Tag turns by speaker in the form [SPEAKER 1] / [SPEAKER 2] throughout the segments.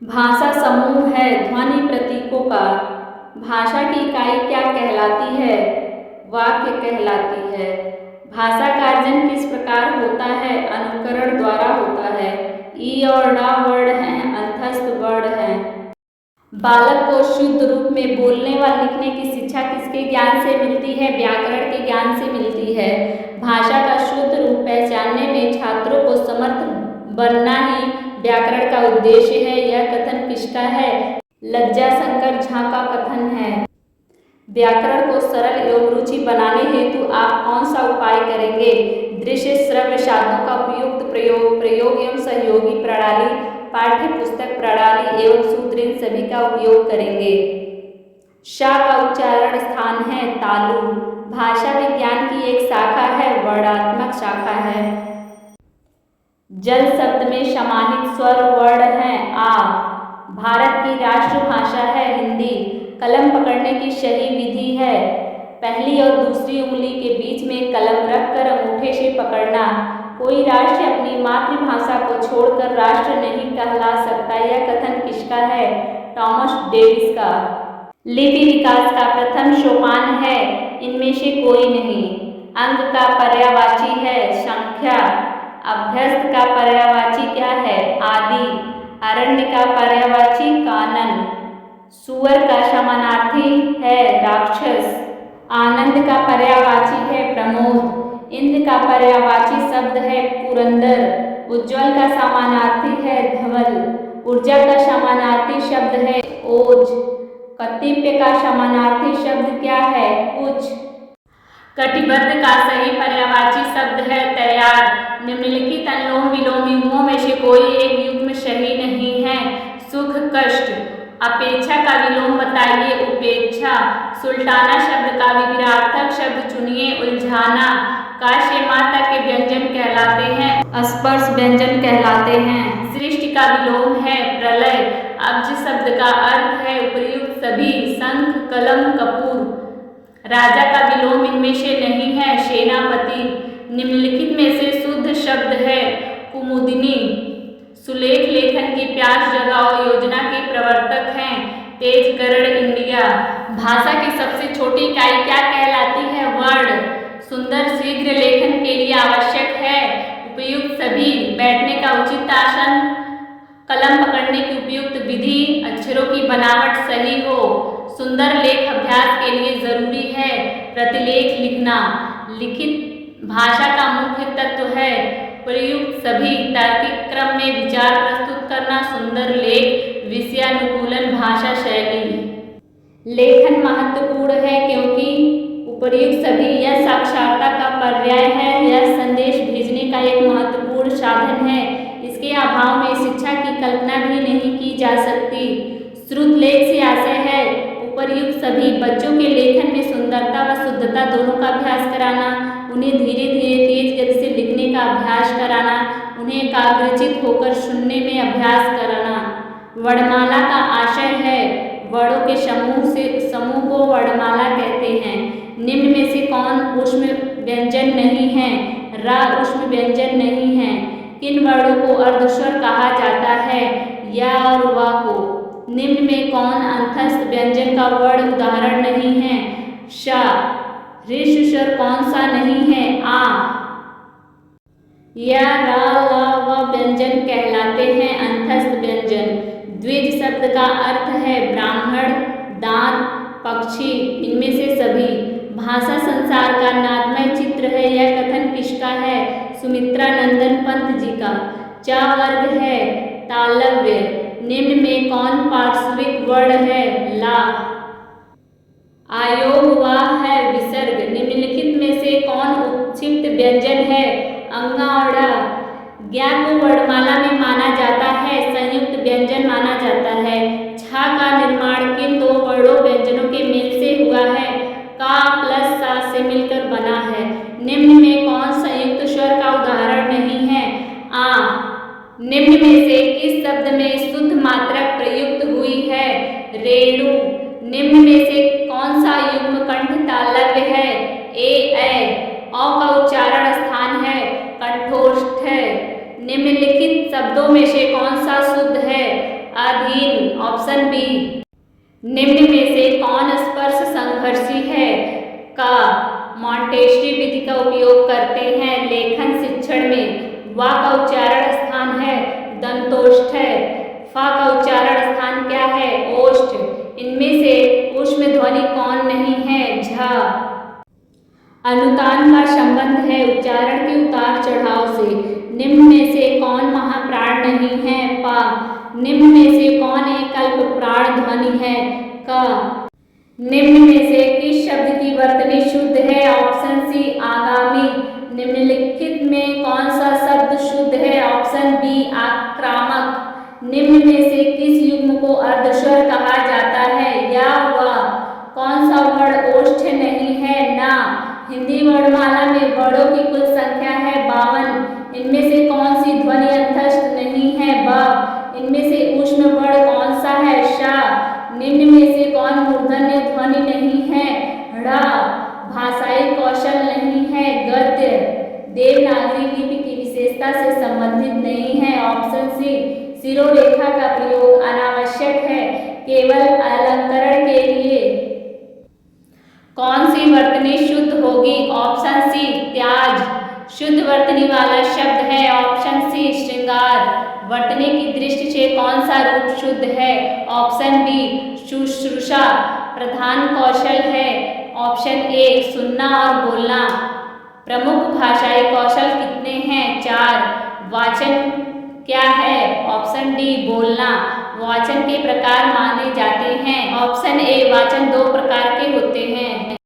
[SPEAKER 1] भाषा समूह है ध्वनि प्रतीकों का। भाषा की इकाई क्या कहलाती है? वाक्य कहलाती है। भाषा का अर्जन किस प्रकार होता है? अनुकरण द्वारा होता है। ई और ड वर्ण हैं, अंतस्थ वर्ण हैं। बालक को शुद्ध रूप में बोलने व लिखने की शिक्षा किसके ज्ञान से मिलती है? व्याकरण के ज्ञान से मिलती है। भाषा का शुद्ध रूप पहचानने में छात्रों को समर्थ बनना ही व्याकरण का उद्देश्य है। यह कथन किसका है? लज्जाशंकर झा का कथन है। व्याकरण को सरल एवं रुचि बनाने हेतु आप कौन सा उपाय करेंगे? दृश्य श्रव्य साधनों का उपयुक्त प्रयोग एवं सहयोगी प्रणाली, पाठ्य पुस्तक प्रणाली एवं सूत्र इन सभी का उपयोग करेंगे। शा का उच्चारण स्थान है तालु। भाषा विज्ञान की एक शाखा है, वर्णात्मक शाखा है। जल शब्द में समाहित स्वर वर्ण है आ। भारत की राष्ट्रभाषा है हिंदी। कलम पकड़ने की सही विधि है पहली और दूसरी उंगली के बीच में कलम रखकर अंगूठे से पकड़ना। कोई राष्ट्र अपनी मातृभाषा को छोड़कर राष्ट्र नहीं कहला सकता। यह कथन किसका है? थॉमस डेविस का। लिपि विकास का प्रथम सोपान है इनमें से कोई नहीं। अंग का पर्यायवाची है संख्या। अभ्यस्त का पर्यायवाची क्या है? आदि। अरण्य का पर्यायवाची कानन। सुअर का समानार्थी है राक्षस। आनंद का पर्यायवाची है प्रमोद। इंद्र का पर्यायवाची शब्द है पुरंदर। उज्ज्वल का समानार्थी है धवल। ऊर्जा का समानार्थी शब्द है ओज। कतिपय का समानार्थी शब्द क्या है? कुछ। कटिबद्ध का सही पर्यायवाची शब्द है तैयार। निम्नलिखित अनुलोम विलोम युग्मों में से कोई एक युग्म सही नहीं है। सुख कष्ट। अपेक्षा का विलोम बताइए। उपेक्षा। सुल्ताना शब्द का विग्रहार्थक शब्द चुनिए। उलझाना। का से माता के व्यंजन कहलाते हैं, स्पर्श व्यंजन कहलाते हैं। सृष्टि का विलोम है प्रलय। अब्ज शब्द का अर्थ है उपर्युक्त सभी। शंख कलम कपूर। राजा का विलोम इनमें से नहीं है सेनापति। निम्नलिखित में से शुद्ध शब्द है कुमुदिनी। सुलेख लेखन की प्यास जगाओ योजना के प्रवर्तक हैं तेजकरण इंडिया। भाषा की सबसे छोटी इकाई क्या कहलाती है? वर्ण। सुंदर शीघ्र लेखन के लिए आवश्यक है उपयुक्त सभी। बैठने का उचित आसन। कलम पकड़ने की उपयुक्त विधि। अक्षरों की बनावट सही हो। सुंदर लेख अभ्यास के लिए जरूरी है प्रतिलेख लिखना। लिखित भाषा का मुख्य तत्व है प्रयुक्त सभी। तार्किक क्रम में विचार प्रस्तुत करना। सुंदर लेख। विषयानुकूलन भाषा शैली। लेखन महत्वपूर्ण है क्योंकि उपर्युक्त सभी यह साक्षरता का पर्याय है। यह संदेश भेजने का एक महत्वपूर्ण साधन है। इसके अभाव में शिक्षा की कल्पना भी नहीं की जा सकती। श्रुत लेख से आशय है उपर्युक्त सभी। बच्चों के लेखन में सुंदरता व शुद्धता दोनों का अभ्यास कराना। उन्हें धीरे धीरे तेज गति से लिखने का अभ्यास कराना। उन्हें एकाग्रचित होकर सुनने में अभ्यास कराना। वर्णमाला का आशय है वर्णों के समूह को वर्णमाला कहते हैं। निम्न में से कौन ऊष्म व्यंजन नहीं है? रा ऊष्म व्यंजन नहीं है। किन वर्णों को अर्धस्वर कहा जाता है? या और वा को। निम्न में कौन अंतस्थ व्यंजन का वर्ण उदाहरण नहीं है? शा। ह्रस्व स्वर कौन सा नहीं है? आ। या रा ला व व्यंजन कहलाते हैं अंतस्थ व्यंजन। द्विज शब्द का अर्थ है ब्राह्मण, दांत, पक्षी, इनमें से सभी। भाषा संसार का नादमय चित्र है। यह कथन किसका है? सुमित्रा नंदन पंत जी का। चा वर्ग है तालव्य। निम्न में कौन पार्श्विक वर्ण है? ला। आयोग वा है विसर्ग। निम्नलिखित में से कौन उत्क्षिप्त व्यंजन है? अंगा और ड़ा। ज्ञा को वर्णमाला में माना जाता है, संयुक्त व्यंजन माना जाता है। छा का निर्माण किन दो वर्णों व्यंजनों के मेल से हुआ है? का प्लस सा से मिलकर बना है। निम्न में कौन संयुक्त स्वर का उदाहरण नहीं है? आ। निम्न में से किस शब्द में शुद्ध मात्रक प्रयुक्त हुई है? रेणु। निम्न में से कौन सा युग्म कंठ तालव्य है? ए। औ का उच्चारण स्थान है कंठोष्ठ है। निम्नलिखित शब्दों में से कौन सा शुद्ध है? अधि ऑप्शन बी। निम्न में से कौन स्पर्श संघर्षी है? का मॉन्टेसरी विधि का उपयोग करते हैं लेखन शिक्षण में। वा का उच्चारण स्थान है दंतोष्ठ है। फा का उच्चारण स्थान क्या है? ओष्ठ। इनमें से ऊष्म ध्वनि कौन नहीं है? झ। अनुतान का संबंध है उच्चारण के उतार चढ़ाव से। निम्न में से कौन महाप्राण नहीं है? पा। निम्न में से कौन एक अल्प प्राण ध्वनि है? क। निम्न में से किस शब्द की वर्तनी शुद्ध है? ऑप्शन सी आगामी। निम्नलिखित में कौन सा शब्द शुद्ध है? ऑप्शन बी आक्रामक। निम्न में से किस युग्म को अर्धस्वर कहा जाता है? या व। कौन सा वर्ण ओष्ठ नहीं है? ना। हिंदी वर्णमाला में वर्णों की कुल संख्या है 52। इनमें से कौन सी ध्वनि अंतस्थ नहीं है? ब। इनमें से ऊष्म वर्ण कौन सा है? श। निम्न में से कौन मूर्धन्य ध्वनि नहीं है? ढ़। भाषाई कौशल नहीं है? गद्य। देवनागरी लिपि की विशेषता से संबंधित नहीं है? ऑप्शन सी शिरोरेखा का प्रयोग अनावश्यक है, केवल अलंकरण के लिए। कौन सी वर्तनी शुद्ध होगी? ऑप्शन सी त्याज। शुद्ध वर्तनी वाला शब्द है ऑप्शन सी श्रृंगार। वर्तनी की दृष्टि से कौन सा रूप शुद्ध है? Option B शुश्रूषा। प्रधान कौशल है ऑप्शन ए सुनना और बोलना। प्रमुख भाषाई कौशल कितने हैं? 4। वाचन क्या है? ऑप्शन डी बोलना। वाचन के प्रकार माने जाते हैं? ऑप्शन ए वाचन 2 प्रकार के होते हैं।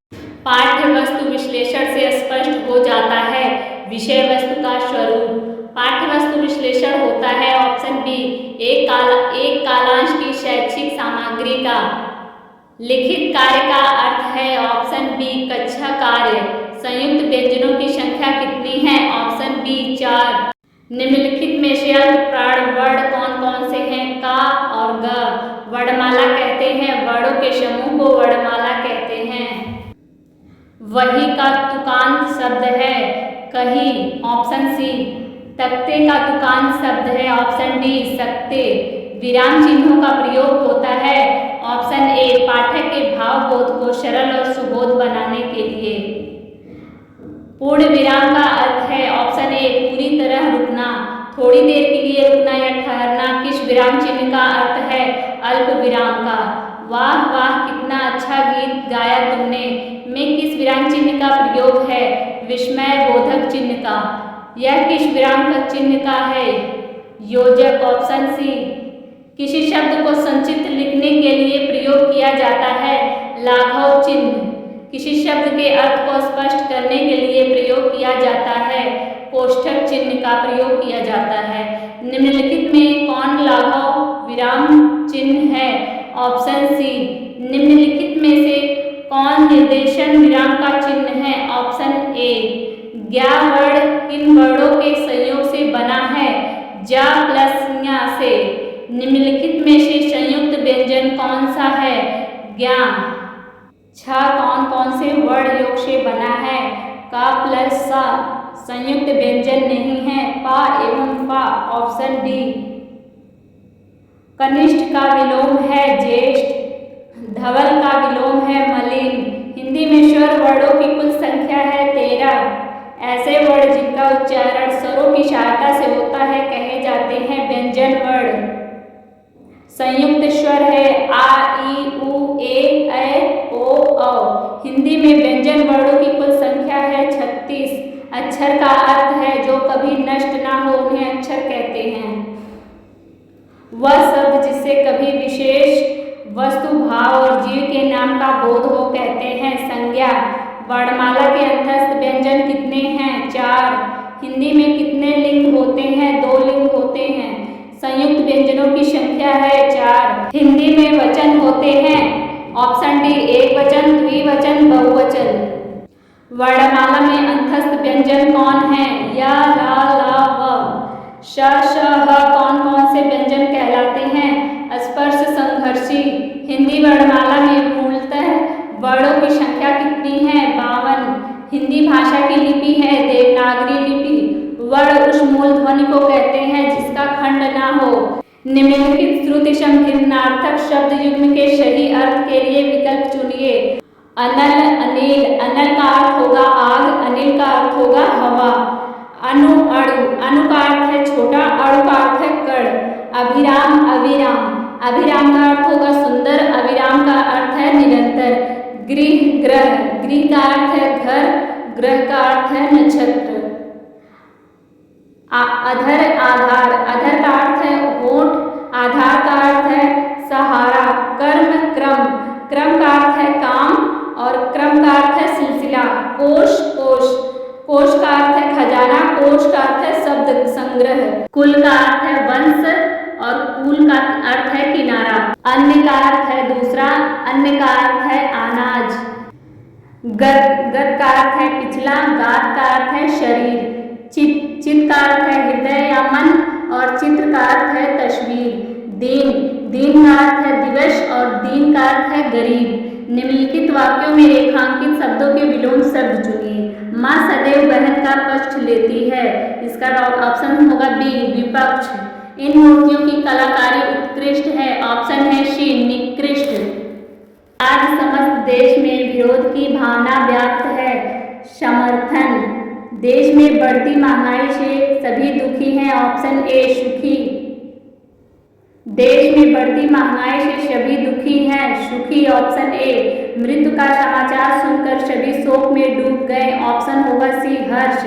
[SPEAKER 1] पाठ्य वस्तु विश्लेषण से स्पष्ट हो जाता है विषय वस्तु का स्वरूप। पाठ्य वस्तु विश्लेषण होता है ऑप्शन बी एक कालांश की शैक्षिक सामग्री का। लिखित कार्य का अर्थ है ऑप्शन बी कक्षा कार्य। संयुक्त व्यंजनों की संख्या कितनी है? Option B 4। निम्नलिखित में से अल्प प्राण वर्ण कौन कौन से हैं? का और ग। वर्णमाला कहते हैं वर्णों के समूह को वर्णमाला कहते हैं। वही का तुकांत शब्द है कही। Option C. तख्ते का तुकांत शब्द है ऑप्शन डी सकते। विराम चिन्हों का प्रयोग होता है ऑप्शन ए पाठक के भाव बोध को सरल और सुबोध बनाने के लिए। पूर्ण विराम का अर्थ है ऑप्शन ए पूरी तरह रुकना, थोड़ी देर के लिए रुकना या ठहरना। किस विराम चिन्ह का अर्थ है? अल्प विराम का। वाह वाह कितना अच्छा गीत गाया तुमने में किस विराम चिन्ह का प्रयोग है? विस्मय बोधक चिन्ह का। यह किस विराम का चिन्ह का है? योजक। Option C. किसी शब्द को संक्षिप्त लिखने के लिए प्रयोग किया जाता है लाघव चिन्ह। किसी शब्द के अर्थ को स्पष्ट करने के लिए प्रयोग किया जाता है कोष्ठक चिन्ह का प्रयोग किया जाता है। निम्नलिखित में कौन लाघव विराम चिन्ह है? Option C. निम्नलिखित में से कौन निर्देशन विराम का चिन्ह है? Option A. ज्ञा वर्ण किन वर्णों के संयोग से बना है? जा प्लस ञा से। निम्नलिखित में से संयुक्त व्यंजन कौन सा है? ज्ञा। छ कौन कौन से वर्ण योग से बना है? का प्लस सा। संयुक्त व्यंजन नहीं है पा एवं फा। Option D. कनिष्ठ का विलोम है ज्येष्ठ। धवल का विलोम है मलिन। हिंदी में स्वर वर्णों की कुल संख्या है 13। ऐसे वर्ण जिनका उच्चारण स्वरों की सहायता से होता है कहे जाते हैं व्यंजन वर्ण। संयुक्त स्वर है आ ई उ ए ऐ ओ औ। हिंदी में व्यंजन वर्णों की कुल संख्या है 36। अक्षर का अर्थ है जो कभी नष्ट ना हो उन्हें अक्षर कहते हैं। वह शब्द जिससे कभी विशेष वस्तु भाव और जीव के नाम का बोध हो कहते हैं संज्ञा। वर्णमाला के अंतस्थ व्यंजन कितने हैं? 4। हिंदी में कितने लिंग होते हैं? 2 लिंग होते हैं। संयुक्त व्यंजनों की संख्या है 4। हिंदी में वचन होते हैं ऑप्शन डी एक वचन, द्विवचन, बहुवचन। वर्णमाला में अंतस्थ व्यंजन कौन है? या रा ला व। श श ह कौन कौन से व्यंजन कहलाते हैं? स्पर्श संघर्षी। हिंदी वर्णमाला में मूलतः वर्णों की संख्या कितनी है? 52। हिंदी भाषा की लिपि है देवनागरी लिपि। वर्ण उस मूल ध्वनि को कहते हैं जिसका खंड ना हो। निम्नलिखित श्रुति उपदिशम भिन्नार्थक शब्द युग्म के सही अर्थ के लिए विकल्प चुनिए। अनल, अनिल, अनल का अर्थ होगा आग, अनिल का अर्थ होगा हवा। अणु, अणु, अणु का अर्थ है छोटा, अणु का अर्थ है कण। अभिराम, अविराम, अभिराम का अर्थ होगा सुंदर, अविराम का अर्थ है निरंतर। गृह, ग्रह, गृह का अर्थ है घर, ग्रह का अर्थ है नक्षत्र। अधर, आधार, अधर का अर्थ है होंठ, आधार का अर्थ है सहारा। कर्म, क्रम, क्रम का अर्थ है काम और क्रम का अर्थ है सिलसिला। कोश, कोश, कोश का अर्थ है खजाना, कोश का अर्थ है शब्द संग्रह। कुल का अर्थ है वंश और कुल का अर्थ है किनारा। अन्य का अर्थ है दूसरा, अन्य का अर्थ है अनाज। गत, गत का अर्थ है पिछला, गात का अर्थ है शरीर। चित, चित का अर्थ है हृदय या मन और चित्र का अर्थ है तस्वीर। दीन, दीन का अर्थ है दिवस और दीन का अर्थ है गरीब। निम्नलिखित वाक्यों में रेखांकित शब्दों के विलोम शब्द चुनिए। माँ सदैव बहन का पक्ष लेती है, इसका ऑप्शन होगा बी, विपक्ष। इन मूर्तियों की कलाकारी उत्कृष्ट है, ऑप्शन है सी, निकृष्ट। आज समस्त देश में विरोध की भावना व्याप्त है, समर्थन। देश में बढ़ती महंगाई से सभी दुखी हैं, ऑप्शन ए, सुखी। देश में बढ़ती महंगाई से सभी दुखी हैं, सुखी, ऑप्शन ए। मृत्यु का समाचार सुनकर सभी शोक में डूब गए, ऑप्शन होगा सी, हर्ष।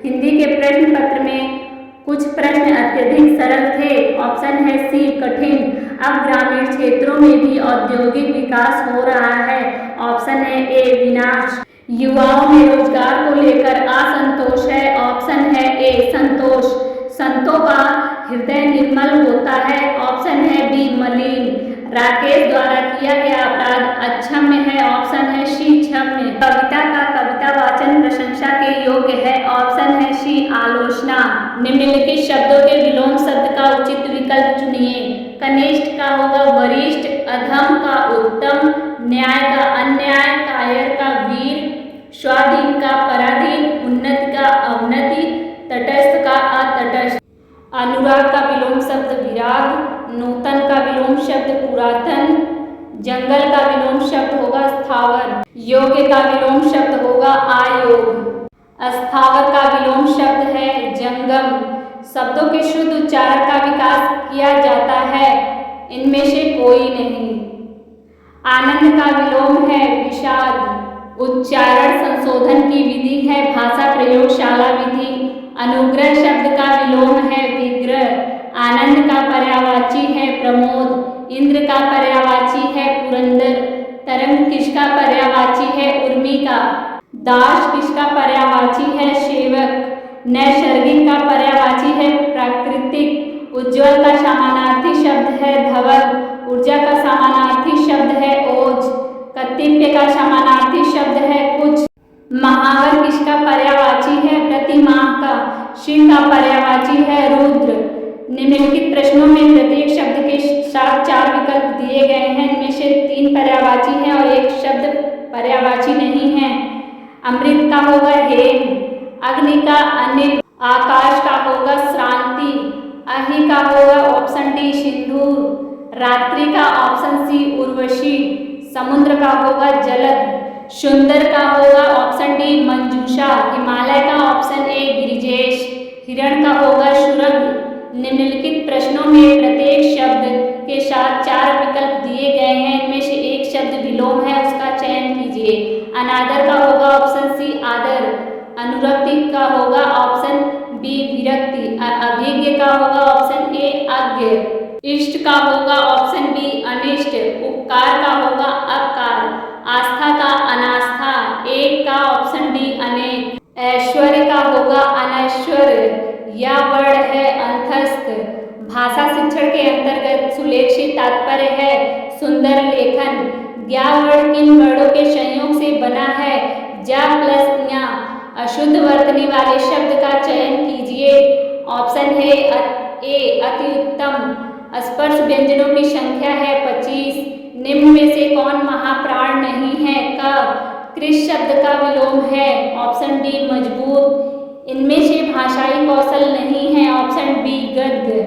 [SPEAKER 1] हिंदी के प्रश्न पत्र में कुछ प्रश्न अत्यधिक सरल थे, ऑप्शन है सी, कठिन। अब ग्रामीण क्षेत्रों में भी औद्योगिक विकास हो रहा है, ऑप्शन है ए, विनाश। युवाओं में रोजगार को लेकर असंतोष है, ऑप्शन है ए, संतोष। संतों का हृदय निर्मल होता है, ऑप्शन है बी, मलिन। राकेश द्वारा किया गया अपराध अक्षम्य है, ऑप्शन है सी, क्षम्य। कविता का कवितावाचन प्रशंसा के योग्य है, ऑप्शन है सी, आलोचना। निम्नलिखित शब्दों के विलोम शब्द का उचित विकल्प चुनिए। कनिष्ठ का होगा वरिष्ठ, अधम का उत्तम, न्याय का अन्याय, कायर का वीर, स्वाधीन का पराधीन, उन्नति का अवनति, तटस्थ का अतटस्थ। अनुराग का विलोम शब्द विराग, नूतन का विलोम शब्द पुरातन, जंगल का विलोम शब्द होगा स्थावर, योग्य का विलोम शब्द होगा आयोग, अस्थावर का विलोम शब्द है जंगम। शब्दों के शुद्ध उच्चारण का विकास किया जाता है, इनमें से कोई नहीं। आनंद का विलोम है विषाद, उच्चारण संशोधन की विधि है भाषा प्रयोगशाला विधि। अनुग्रह शब्द का विलोम है विग्रह। आनंद का पर्यायवाची है प्रमोद, इंद्र का पर्यायवाची है पुरंदर, तरंग किसका पर्यायवाची है उर्मी का, दास किसका पर्यायवाची है सेवक, नैसर्गिक का पर्यायवाची है प्राकृतिक, उज्ज्वल का समानार्थी शब्द है धवल, ऊर्जा का समानार्थी शब्द है ओज, कर्तव्य का समानार्थी शब्द है कुछ। महावर किसका पर्यायवाची है प्रतिमाह का, शिव का पर्यायवाची है रुद्र। निम्नलिखित प्रश्नों में प्रत्येक शब्द के साथ 4 विकल्प दिए गए हैं, इनमें से 3 पर्यायवाची हैं और 1 शब्द पर्यायवाची नहीं है। अमृत का होगा हेम, अग्नि का अनिल, आकाश का होगा श्रांति, अहि का होगा ऑप्शन डी सिंदूर, रात्रि का ऑप्शन सी उर्वशी, समुद्र का होगा जलद, सुंदर का होगा ऑप्शन डी मंजूषा, हिमालय का ऑप्शन ए गिरिजेश, हिरण का होगा सुरंग। निम्नलिखित प्रश्नों में प्रत्येक शब्द के साथ 4 विकल्प दिए गए हैं, इनमें से 1 शब्द विलोम है, उसका चयन कीजिए। अनादर का होगा ऑप्शन सी आदर, अनुरक्ति का होगा ऑप्शन बी विरक्ति, अभिज्ञ का होगा ऑप्शन ए अज्ञ, इष्ट का होगा ऑप्शन बी अनिष्ट, उपकार का होगा अपकार, आस्था का अनास्था, एक का ऑप्शन डी अनेक, ऐश्वर्य का होगा अनैश्वर्य, या वर्ण है अंतस्थ। भाषा शिक्षण के अंतर्गत सुलेख से तात्पर्य है सुंदर लेखन। ज्ञा वर्ण किन वर्णों के संयोग से बना है, जा प्लस ञा। अशुद्ध वर्तनी वाले शब्द का चयन कीजिए, ऑप्शन है ए अति उत्तम। स्पर्श व्यंजनों की संख्या है 25। निम्न में से कौन महाप्राण नहीं है, क। कृष शब्द का विलोम है, ऑप्शन डी मजबूत। इनमें से भाषाई कौशल नहीं है, ऑप्शन बी गद्य।